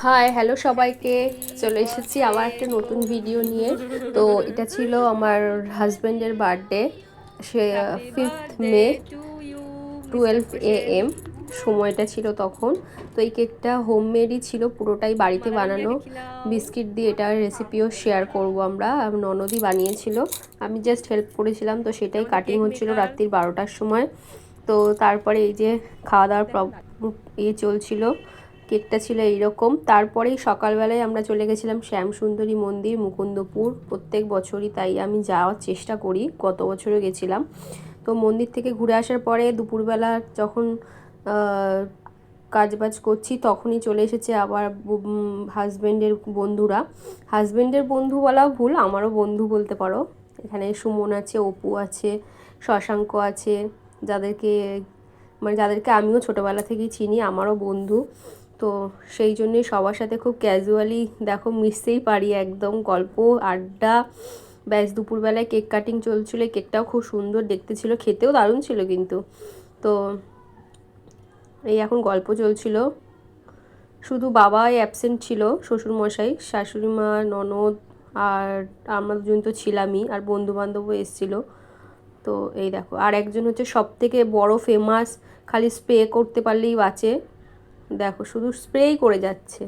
Hi hello সবাইকে, চলে এসেছি আবার একটা নতুন ভিডিও নিয়ে। তো এটা ছিল আমার হাজব্যান্ডের বার্থডে, সে 5 মে 12 AM সময়টা ছিল তখন। তো এই কেকটা হোমমেডই ছিল, পুরোটাই বাড়িতে বানানো বিস্কিট দিয়ে। এটার রেসিপিও শেয়ার করব আমরা, ননদই বানিয়েছিল, আমি জাস্ট হেল্প করেছিলাম। তো সেটাই কাটিং হচ্ছিল রাত্রির 12টার সময়। তো তারপরে এই যে খাওয়া দাওয়ার চলছিল, কেকটা ছিল এইরকম। তারপরেই সকালবেলায় আমরা চলে গেছিলাম শ্যামসুন্দরী মন্দির, মুকুন্দপুর। প্রত্যেক বছরই তাই আমি যাওয়ার চেষ্টা করি, গত বছরও গেছিলাম। তো মন্দির থেকে ঘুরে আসার পরে দুপুরবেলা যখন কাজবাজ করছি, তখনই চলে এসেছে আবার হাজব্যান্ডের বন্ধুরা। হাজব্যান্ডের বন্ধু বলা ভুল, আমারও বন্ধু বলতে পারো। এখানে সুমন আছে, অপু আছে, শশাঙ্ক আছে, যাদেরকে আমিও ছোটোবেলা থেকেই চিনি, আমারও বন্ধু। তো সেই জন্যই সবার সাথে খুব ক্যাজুয়ালি দেখো মিশতেই পারি, একদম গল্প আড্ডা। ব্যাস দুপুরবেলায় কেক কাটিং চলছিল, কেকটাও খুব সুন্দর দেখতে ছিল, খেতেও দারুণ ছিল কিন্তু। তো এই এখন গল্প চলছিল, শুধু বাবাই অ্যাবসেন্ট ছিল, শ্বশুরমশাই, শাশুড়ি মা, ননদ আর আমরা দুজন তো ছিলামই, আর বন্ধুবান্ধবও এসেছিলো। তো এই দেখো, আর একজন হচ্ছে সব থেকে বড় ফেমাস, খালি স্প্রে করতে পারলেই বাঁচে। দেখো শুধু স্প্রেই করে যাচ্ছে।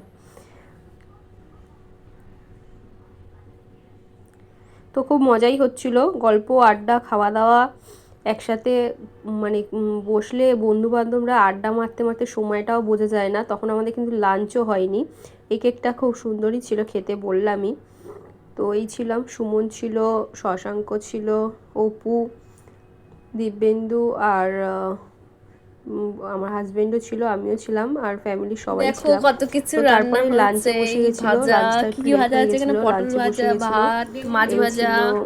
তো খুব মজাই হচ্ছিল, গল্প আড্ডা খাওয়া দাওয়া একসাথে। মানে বসলে বন্ধু বান্ধবরা আড্ডা মারতে মারতে সময়টাও বোঝা যায় না। তখন আমাদের কিন্তু লাঞ্চও হয়নি। এই কেকটা খুব সুন্দরই ছিল খেতে, বললামই তো। এই ছিলাম, সুমন ছিল, শশাঙ্ক ছিল, অপু, দিব্যেন্দু আর আমার হাজবেন্ডও ছিল, আমিও ছিলাম, আর ফ্যামিলির সবাই দেখো ছিলাম। কত কিছু তো রান্না তারপরে হচ্ছে, লাঞ্চে বসে এই গেছিলো, ভাজা, লাঞ্চটা কি একটু কি লেট ভাজা হয়ে আছে এখানে, গেছিলো, পটল লাঞ্চে বসে ভাজা, গেছিলো। ভাত, মাছ এই ভাজা, ছিল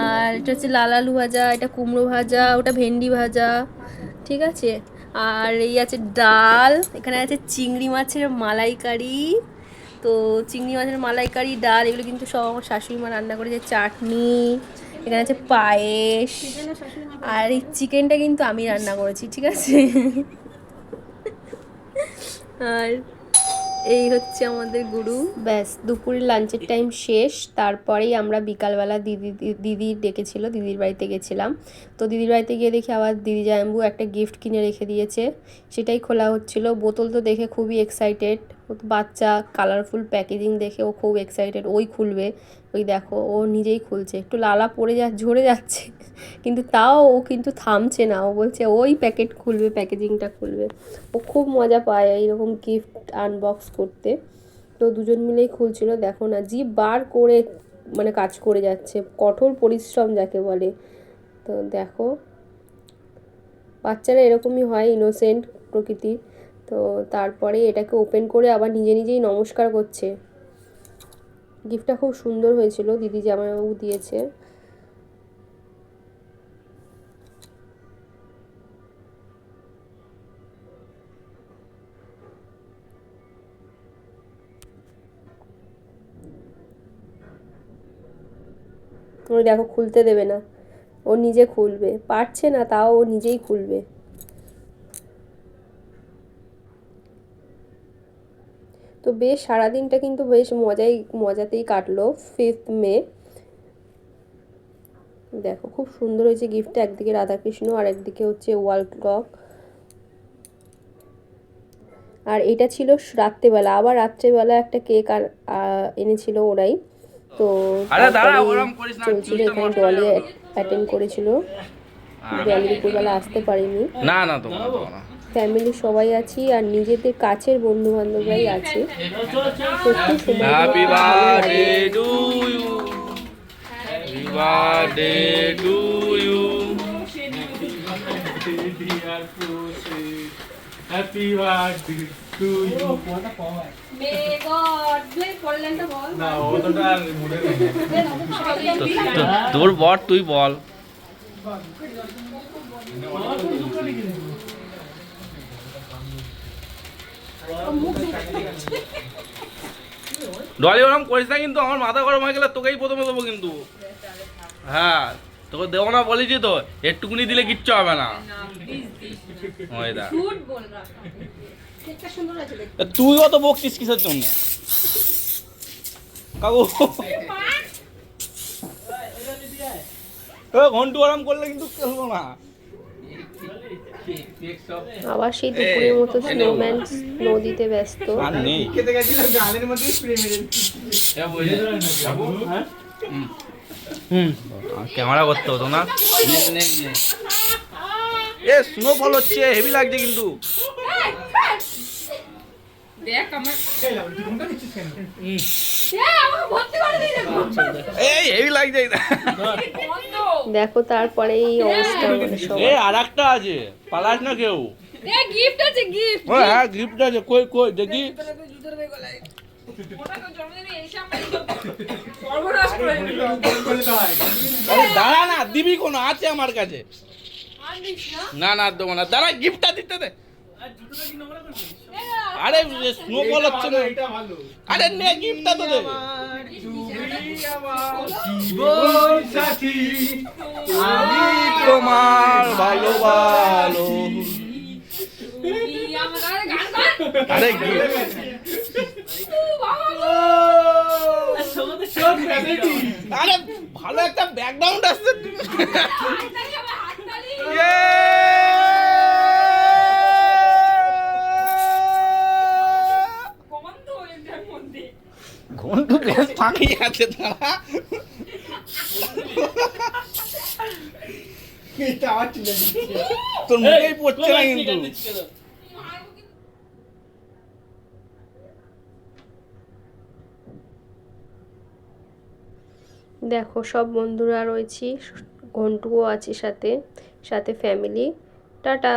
আর এটা হচ্ছে লাল আলু ভাজা, এটা কুমড়ো ভাজা, ওটা ভেন্ডি ভাজা, ঠিক আছে। আর এই আছে ডাল, এখানে আছে চিংড়ি মাছের মালাইকারি। তো চিংড়ি মাছের মালাইকারি, ডাল, এগুলো কিন্তু সব আমার শাশুড়ি মা রান্না করেছে। চাটনি, এখানে আছে পায়েস, আর এই চিকেনটা কিন্তু আমি রান্না করেছি, ঠিক আছে। আর এই হচ্ছে আমাদের গুরু। ব্যাস দুপুরের লাঞ্চের টাইম শেষ। তারপরেই আমরা বিকালবেলা দিদি ডেকেছিল, দিদির বাড়িতে গেছিলাম। তো দিদির বাড়িতে গিয়ে দেখি আবার দিদি জাম্বু একটা গিফট কিনে রেখে দিয়েছে, সেটাই খোলা হচ্ছিল। বোতল তো দেখে খুবই এক্সাইটেড, বাচ্চা, কালারফুল প্যাকেজিং দেখে ও খুব এক্সাইটেড, ওই খুলবে। ওই দেখো ও নিজেই খুলছে, একটু লালা পড়ে ঝরে যাচ্ছে, কিন্তু তাও ও কিন্তু থামছে না, ও বলছে ওই প্যাকেট খুলবে, প্যাকেজিংটা খুলবে। ও খুব মজা পায় এইরকম গিফট আনবক্স করতে। তো দুজন মিলেই খুলছিল, দেখো না জি বার করে মানে কাজ করে যাচ্ছে, কঠোর পরিশ্রম যাকে বলে। তো দেখো বাচ্চারা এরকমই হয়, ইনোসেন্ট প্রকৃতির। তো তারপরে এটাকে ওপেন করে আবার নিজে নিজেই নমস্কার করছে। গিফটটা খুব সুন্দর হয়েছিল, দিদি জামাইবাবু দিয়েছে। ওই দেখো খুলতে দেবে না, ও নিজে খুলবে, পারছে না তাও ও নিজেই খুলবে। তো বেশ সারাদিনটা কিন্তু বেশ মজাতেই কাটলো 5 মে। দেখো খুব সুন্দর হয়েছে গিফটটা, একদিকে রাধাকৃষ্ণ আর একদিকে হচ্ছে ওয়াল ক্লক। আর এটা ছিল রাত্রেবেলা, আবার রাত্রেবেলা একটা কেক আর এনেছিল ওরাই। তো তারপরে চলছিল, এখানে ডলি অ্যাটেন্ড করেছিল, ডলি দুপুরবেলা আসতে পারিনি। না না তো ফ্যামিলির সবাই আছি আর নিজেদের কাছের বন্ধু বান্ধবরাই আছে। সত্যি সময়গুলো হ্যাপি খুব ভালো বার্থডে লাগে। To you, happy birthday to you, happy birthday to you. May God bless পড়লেনটা বল না অতটা মনে নেই। তোর বল, তুই বল। ডলি ওরম করিস না কিন্তু, আমার মাথা গরম হয়ে গেলে তোকেই প্রথমে দেবো কিন্তু। হ্যাঁ তোকে দেবো না বলেছি তো, একটুকুনি দিলে কিচ্ছু হবে না। ওই দা তুই অত বকছিস কিসের জন্য কাকু? ঘন্টু আরাম করলে কিন্তু খেলবো না। আবার সেই দুপুরের মতো স্নোম্যান নদীতে ব্যস্ত। আর নেই। ক্যামেরা করতে হতো না। এ স্নোফল হচ্ছে, হেভি লাগছে কিন্তু। এই হেভি লাগছে এটা। দেখো তারপরে এই অবস্থা আমাদের এ সবার। আর একটা আছে, পালাস না কেউ। গিফট আছে গিফট। হ্যাঁ গিফট আছে, কই কই দেখি। আরে দাঁড়া না, দিবি কোন আছে আমার কাছে। না না দেবো না, দাঁড়া গিফটটা দিতে দে। আরে স্নোবল হচ্ছে না। আরে নে গিফটটা তো দে। আমি তোমার ভালো ভালো। আরে আরে ভালো একটা ব্যাকগ্রাউন্ড আসছে। ঘন্টু বেশ ফাঁকি আছে, দাঁড়া। তোর মুখেই পড়ছে না কিন্তু। দেখো সব বন্ধুরা রয়েছি, ঘন্টুও আছে সাথে, সাথে ফ্যামিলি। টাটা।